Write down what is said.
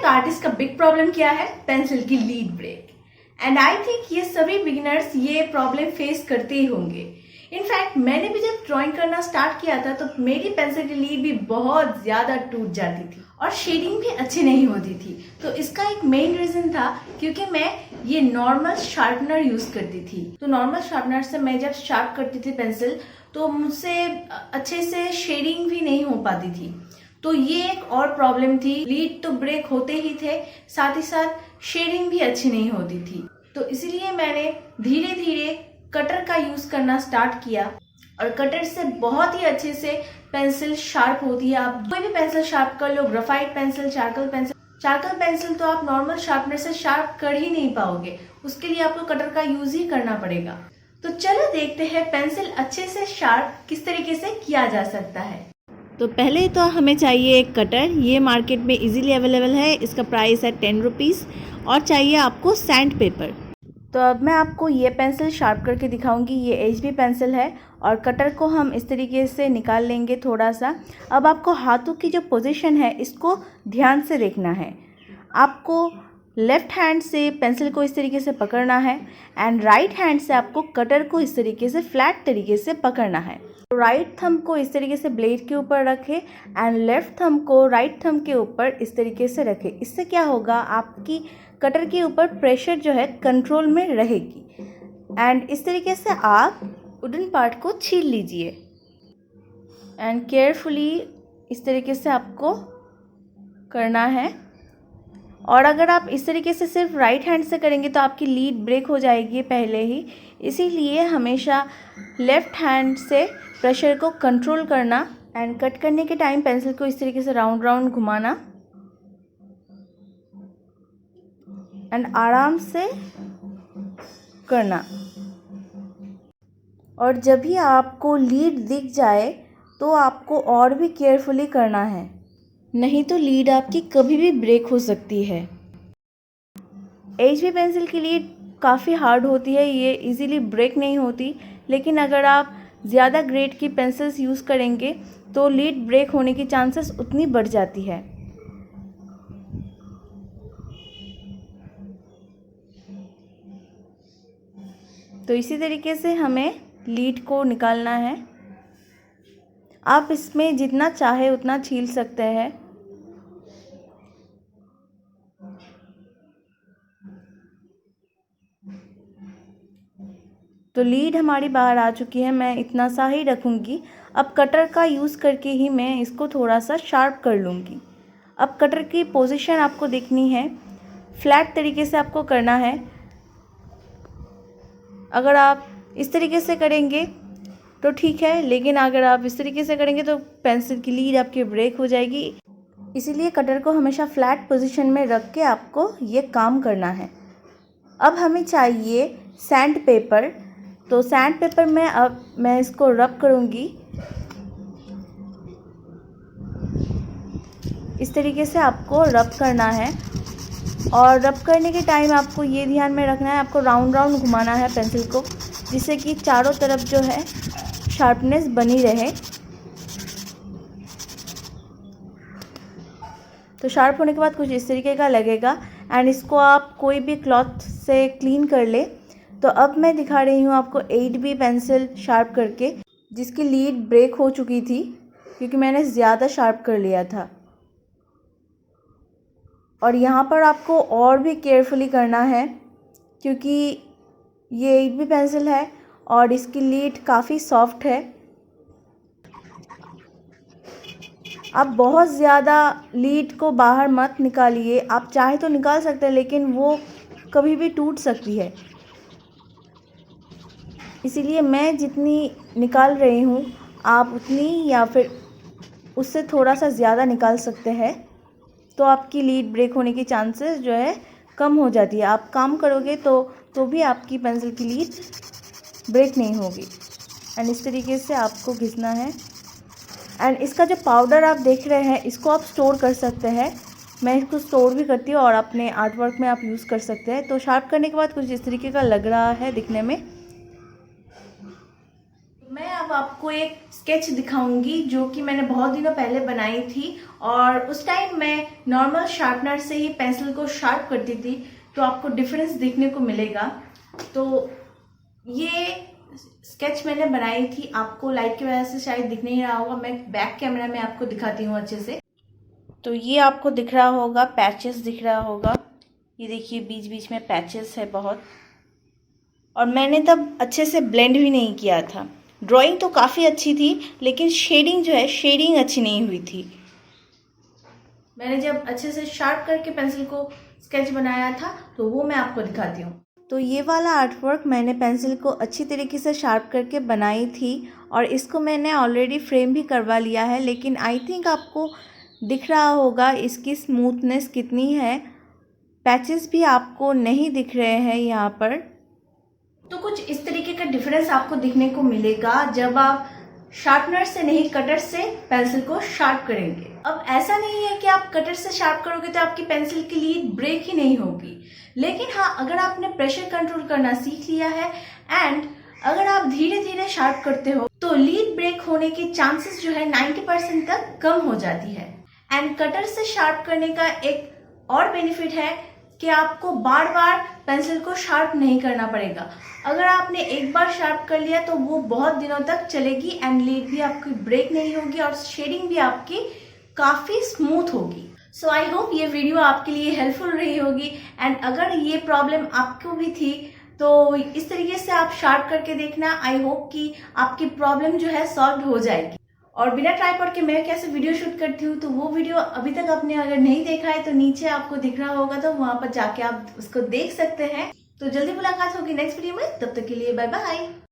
Artist का big problem क्या है? पेंसिल की lead break. And I think ये सभी बिगिनर्स ये प्रॉब्लम फेस करते ही होंगे। इनफैक्ट मैंने भी जब ड्राइंग करना स्टार्ट किया था तो मेरी पेंसिल की लीड भी बहुत ज्यादा टूट जाती थी और शेडिंग भी अच्छी नहीं होती थी। तो इसका एक मेन रीजन था क्योंकि मैं ये नॉर्मल शार्पनर यूज करती थी। तो नॉर्मल शार्पनर से मैं जब शार्प करती थी पेंसिल तो मुझसे अच्छे से शेडिंग भी नहीं हो पाती थी। तो ये एक और प्रॉब्लम थी, लीड तो ब्रेक होते ही थे, साथ ही साथ शेडिंग भी अच्छी नहीं होती थी। तो इसीलिए मैंने धीरे धीरे कटर का यूज करना स्टार्ट किया और कटर से बहुत ही अच्छे से पेंसिल शार्प होती है। आप कोई भी पेंसिल शार्प कर लो, ग्रेफाइट पेंसिल, चारकोल पेंसिल तो आप नॉर्मल शार्पनर से शार्प कर ही नहीं पाओगे, उसके लिए आपको कटर का यूज ही करना पड़ेगा। तो चलो देखते हैं पेंसिल अच्छे से शार्प किस तरीके से किया जा सकता है। तो पहले तो हमें चाहिए एक कटर, ये मार्केट में इजीली अवेलेबल है, इसका प्राइस है 10 रुपीज़। और चाहिए आपको सैंड पेपर। तो अब मैं आपको ये पेंसिल शार्प करके दिखाऊंगी। ये HB पेंसिल है और कटर को हम इस तरीके से निकाल लेंगे थोड़ा सा। अब आपको हाथों की जो पोजीशन है इसको ध्यान से देखना है। आपको लेफ्ट हैंड से पेंसिल को इस तरीके से पकड़ना है एंड राइट हैंड से आपको कटर को इस तरीके से फ्लैट तरीके से पकड़ना है। राइट थंब को इस तरीके से ब्लेड के ऊपर रखें एंड लेफ्ट थंब को राइट थंब के ऊपर इस तरीके से रखें। इससे क्या होगा, आपकी कटर के ऊपर प्रेशर जो है कंट्रोल में रहेगी। एंड इस तरीके से आप वुडन पार्ट को छील लीजिए एंड केयरफुली इस तरीके से आपको करना है। और अगर आप इस तरीके से सिर्फ राइट हैंड से करेंगे तो आपकी लीड ब्रेक हो जाएगी पहले ही। इसीलिए हमेशा लेफ्ट हैंड से प्रेशर को कंट्रोल करना एंड कट करने के टाइम पेंसिल को इस तरीके से राउंड राउंड घुमाना एंड आराम से करना। और जब भी आपको लीड दिख जाए तो आपको और भी केयरफुली करना है, नहीं तो लीड आपकी कभी भी ब्रेक हो सकती है। HB पेंसिल की लीड काफ़ी हार्ड होती है, ये इजीली ब्रेक नहीं होती। लेकिन अगर आप ज़्यादा ग्रेड की पेंसिल्स यूज़ करेंगे तो लीड ब्रेक होने की चांसेस उतनी बढ़ जाती है। तो इसी तरीके से हमें लीड को निकालना है। आप इसमें जितना चाहे उतना छील सकते हैं। तो लीड हमारी बाहर आ चुकी है, मैं इतना सा ही रखूँगी। अब कटर का यूज़ करके ही मैं इसको थोड़ा सा शार्प कर लूँगी। अब कटर की पोजीशन आपको देखनी है, फ्लैट तरीके से आपको करना है। अगर आप इस तरीके से करेंगे तो ठीक है, लेकिन अगर आप इस तरीके से करेंगे तो पेंसिल की लीड आपकी ब्रेक हो जाएगी। इसीलिए कटर को हमेशा फ्लैट पोजीशन में रख के आपको ये काम करना है। अब हमें चाहिए सैंड पेपर। तो सैंड पेपर में अब मैं इसको रब करूँगी। इस तरीके से आपको रब करना है और रब करने के टाइम आपको ये ध्यान में रखना है, आपको राउंड राउंड घुमाना है पेंसिल को, जिससे कि चारों तरफ जो है शार्पनेस बनी रहे। तो शार्प होने के बाद कुछ इस तरीके का लगेगा एंड इसको आप कोई भी क्लॉथ से क्लीन कर ले। तो अब मैं दिखा रही हूँ आपको 8B पेंसिल शार्प करके, जिसकी लीड ब्रेक हो चुकी थी क्योंकि मैंने ज़्यादा शार्प कर लिया था। और यहाँ पर आपको और भी केयरफुली करना है क्योंकि ये 8B पेंसिल है और इसकी लीड काफ़ी सॉफ्ट है। आप बहुत ज़्यादा लीड को बाहर मत निकालिए, आप चाहे तो निकाल सकते हैं लेकिन वो कभी भी टूट सकती है। इसीलिए मैं जितनी निकाल रही हूँ आप उतनी या फिर उससे थोड़ा सा ज़्यादा निकाल सकते हैं, तो आपकी लीड ब्रेक होने की चांसेस जो है कम हो जाती है। आप काम करोगे तो भी आपकी पेंसिल की लीड ब्रेक नहीं होगी। एंड इस तरीके से आपको घिसना है। एंड इसका जो पाउडर आप देख रहे हैं इसको आप स्टोर कर सकते हैं। मैं इसको स्टोर भी करती हूँ और अपने आर्ट वर्क में आप यूज़ कर सकते हैं। तो शार्प करने के बाद कुछ इस तरीके का लग रहा है दिखने में। मैं अब आपको एक स्केच दिखाऊंगी जो कि मैंने बहुत दिनों पहले बनाई थी, और उस टाइम मैं नॉर्मल शार्पनर से ही पेंसिल को शार्प करती थी, तो आपको डिफरेंस देखने को मिलेगा। तो ये स्केच मैंने बनाई थी, आपको लाइट की वजह से शायद दिख नहीं रहा होगा, मैं बैक कैमरा में आपको दिखाती हूँ अच्छे से। तो ये आपको दिख रहा होगा, पैचेस दिख रहा होगा, ये देखिए बीच बीच में पैचेस है बहुत। और मैंने तब अच्छे से ब्लेंड भी नहीं किया था। ड्राइंग तो काफ़ी अच्छी थी, लेकिन शेडिंग जो है, शेडिंग अच्छी नहीं हुई थी। मैंने जब अच्छे से शार्प करके पेंसिल को स्केच बनाया था, तो वो मैं आपको दिखाती हूँ। तो ये वाला आर्टवर्क मैंने पेंसिल को अच्छी तरीके से शार्प करके बनाई थी, और इसको मैंने ऑलरेडी फ्रेम भी करवा लिया है। लेकिन आई थिंक आपको दिख रहा होगा इसकी स्मूथनेस कितनी है, पैचेस भी आपको नहीं दिख रहे हैं यहाँ पर। तो कुछ इस तरीके का डिफरेंस आपको दिखने को मिलेगा जब आप शार्पनर से नहीं, कटर से पेंसिल को शार्प करेंगे। अब ऐसा नहीं है कि आप कटर से शार्प करोगे तो आपकी पेंसिल की लीड ब्रेक ही नहीं होगी, लेकिन हाँ, अगर आपने प्रेशर कंट्रोल करना सीख लिया है एंड अगर आप धीरे धीरे शार्प करते हो, तो लीड ब्रेक होने के चांसेस जो है 90% तक कम हो जाती है। एंड कटर से शार्प करने का एक और बेनिफिट है कि आपको बार बार पेंसिल को शार्प नहीं करना पड़ेगा। अगर आपने एक बार शार्प कर लिया तो वो बहुत दिनों तक चलेगी एंड लीड भी आपकी ब्रेक नहीं होगी और शेडिंग भी आपकी काफ़ी स्मूथ होगी। सो आई होप ये वीडियो आपके लिए हेल्पफुल रही होगी। एंड अगर ये प्रॉब्लम आपको भी थी तो इस तरीके से आप शार्प करके देखना। आई होप कि आपकी प्रॉब्लम जो है सॉल्व हो जाएगी। और बिना ट्राइपॉड के मैं कैसे वीडियो शूट करती हूँ, तो वो वीडियो अभी तक आपने अगर नहीं देखा है तो नीचे आपको दिख रहा होगा, तो वहां पर जाके आप उसको देख सकते हैं। तो जल्दी मुलाकात होगी नेक्स्ट वीडियो में, तब तक के लिए बाय बाय।